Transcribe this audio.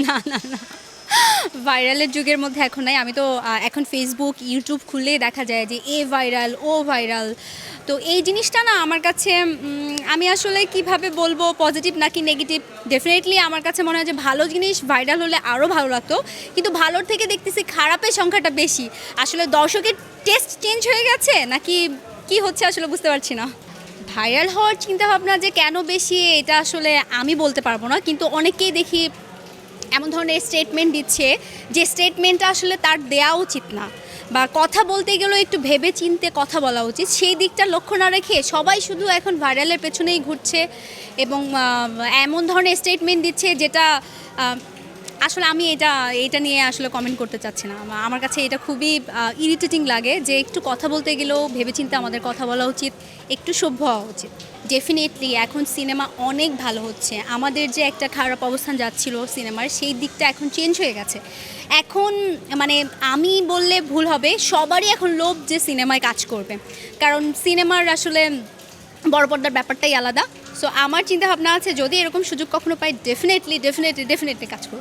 না, না, না। ভাইরালের যুগের মধ্যে এখন নাই। আমি তো এখন ফেসবুক, ইউটিউব খুললেই দেখা যায় যে এ ভাইরাল, ও ভাইরাল। তো এই জিনিসটা না আমার কাছে আমি আসলে কিভাবে বলবো পজিটিভ নাকি নেগেটিভ? ডেফিনিটলি আমার কাছে মনে হয় যে ভালো জিনিস ভাইরাল হলে আরও ভালো লাগতো। কিন্তু ভালোর থেকে দেখতেছি খারাপের সংখ্যাটা বেশি। আসলে দর্শকের টেস্ট চেঞ্জ হয়ে গেছে নাকি কি হচ্ছে আসলে বুঝতে পারছি না। ভাইরাল হওয়ার চিন্তাভাবনা যে কেন বেশি এটা আসলে আমি বলতে পারবো না। কিন্তু অনেকেই দেখি এমন ধরনের স্টেটমেন্ট দিচ্ছে যে স্টেটমেন্টটা আসলে তার দেওয়া উচিত না, বা কথা বলতে গেলেও একটু ভেবে চিন্তে কথা বলা উচিত। সেই দিকটা লক্ষ্য না রেখে সবাই শুধু এখন ভাইরালের পেছনেই ঘুরছে এবং এমন ধরনের স্টেটমেন্ট দিচ্ছে যেটা আসলে আমি এটা নিয়ে আসলে কমেন্ট করতে চাচ্ছি না। আমার কাছে এটা খুবই ইরিটেটিং লাগে যে একটু কথা বলতে গেলেও ভেবেচিন্তে আমাদের কথা বলা উচিত, একটু সভ্য হওয়া উচিত। ডেফিনেটলি এখন সিনেমা অনেক ভালো হচ্ছে। আমাদের যে একটা খারাপ অবস্থান যাচ্ছিল সিনেমার, সেই দিকটা এখন চেঞ্জ হয়ে গেছে। এখন মানে আমি বললে ভুল হবে, সবারই এখন লোভ যে সিনেমায় কাজ করবে, কারণ সিনেমার আসলে বড় পর্দার ব্যাপারটাই আলাদা। সো আমার চিন্তা ভাবনা আছে যদি এরকম সুযোগ কখনো পাই ডেফিনেটলি কাজ করব।